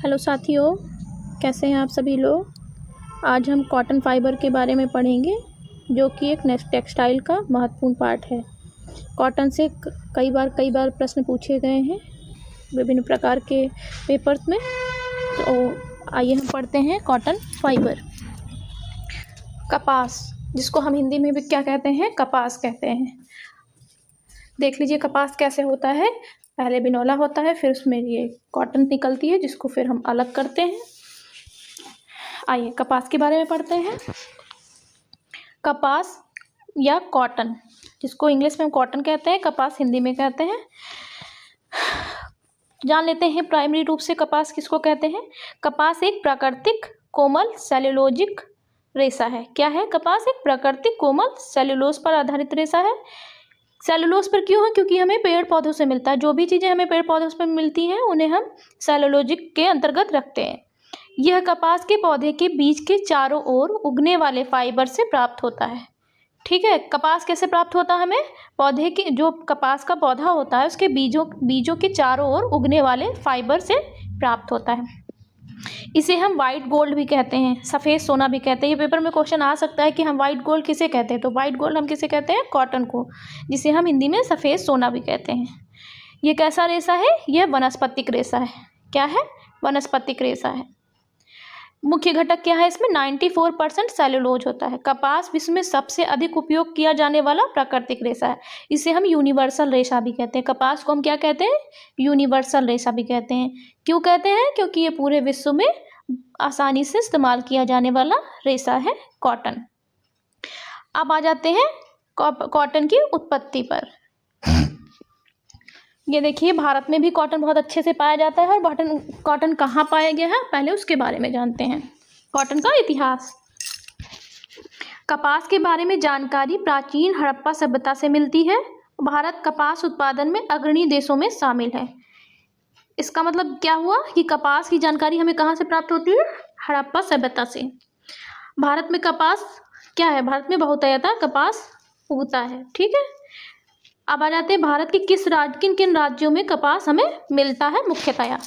Hello साथियों, कैसे हैं आप सभी लोग। आज हम कॉटन फाइबर के बारे में पढ़ेंगे, जो कि एक टेक्सटाइल का महत्वपूर्ण पार्ट है। कॉटन से कई बार प्रश्न पूछे गए हैं विभिन्न प्रकार के पेपर्स में। तो आइए हम पढ़ते हैं कॉटन फाइबर। कपास, जिसको हम हिंदी में भी क्या कहते हैं, कपास कहते हैं। देख लीजिए कपास कैसे होता है। पहले बिनौला होता है, फिर उसमें ये कॉटन निकलती है, जिसको फिर हम अलग करते हैं। आइए कपास के बारे में पढ़ते हैं। कपास या कॉटन, जिसको इंग्लिश में हम कॉटन कहते हैं, कपास हिंदी में कहते हैं। जान लेते हैं प्राइमरी रूप से कपास किसको कहते हैं। कपास एक प्राकृतिक कोमल सेल्यूलोजिक रेशा है। क्या है? कपास एक प्राकृतिक कोमल सेल्यूलोज पर आधारित रेशा है। सेलुलोज पर क्यों है? क्योंकि हमें पेड़ पौधों से मिलता है। जो भी चीज़ें हमें पेड़ पौधों से मिलती हैं उन्हें हम सेलुलोजिक के अंतर्गत रखते हैं। यह कपास के पौधे के बीज के चारों ओर उगने वाले फाइबर से प्राप्त होता है। ठीक है, कपास कैसे प्राप्त होता है हमें? पौधे के, जो कपास का पौधा होता है उसके बीजों के चारों ओर उगने वाले फाइबर से प्राप्त होता है। इसे हम वाइट गोल्ड भी कहते हैं, सफ़ेद सोना भी कहते हैं। ये पेपर में क्वेश्चन आ सकता है कि हम वाइट गोल्ड किसे कहते हैं, तो वाइट गोल्ड हम किसे कहते हैं? कॉटन को, जिसे हम हिंदी में सफ़ेद सोना भी कहते हैं। ये कैसा रेशा है? यह वनस्पतिक रेशा है। क्या है? वनस्पतिक रेशा है। मुख्य घटक क्या है इसमें? 94% सेलुलोज होता है। कपास विश्व में सबसे अधिक उपयोग किया जाने वाला प्राकृतिक रेशा है। इसे हम यूनिवर्सल रेशा भी कहते हैं। कपास को हम क्या कहते हैं? यूनिवर्सल रेशा भी कहते हैं। क्यों कहते हैं? क्योंकि ये पूरे विश्व में आसानी से इस्तेमाल किया जाने वाला रेशा है कॉटन। अब आ जाते हैं कॉटन की उत्पत्ति पर। ये देखिए, भारत में भी कॉटन बहुत अच्छे से पाया जाता है। और कॉटन कहाँ पाया गया है, पहले उसके बारे में जानते हैं। कॉटन का इतिहास। कपास के बारे में जानकारी प्राचीन हड़प्पा सभ्यता से मिलती है। भारत कपास उत्पादन में अग्रणी देशों में शामिल है। इसका मतलब क्या हुआ कि कपास की जानकारी हमें कहाँ से प्राप्त होती है? हड़प्पा सभ्यता से। भारत में कपास क्या है? भारत में बहुतायत कपास उगता है। ठीक है, अब आ जाते हैं भारत के किन किन राज्यों में कपास हमें मिलता है मुख्यतया।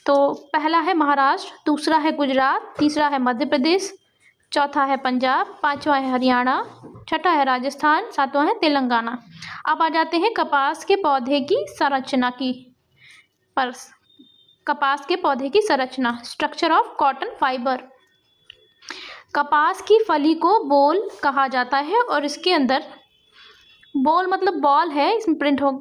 तो पहला है महाराष्ट्र, दूसरा है गुजरात, तीसरा है मध्य प्रदेश, चौथा है पंजाब, पांचवा है हरियाणा, छठा है राजस्थान, सातवां है तेलंगाना। अब आ जाते हैं कपास के पौधे की संरचना की पर। कपास के पौधे की संरचना, स्ट्रक्चर ऑफ कॉटन फाइबर। कपास की फली को बोल कहा जाता है और इसके अंदर, बोल मतलब बॉल है, इसमें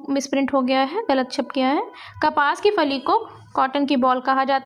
मिसप्रिंट हो गया है, गलत छप गया है। कपास की फली को कॉटन की बॉल कहा जाता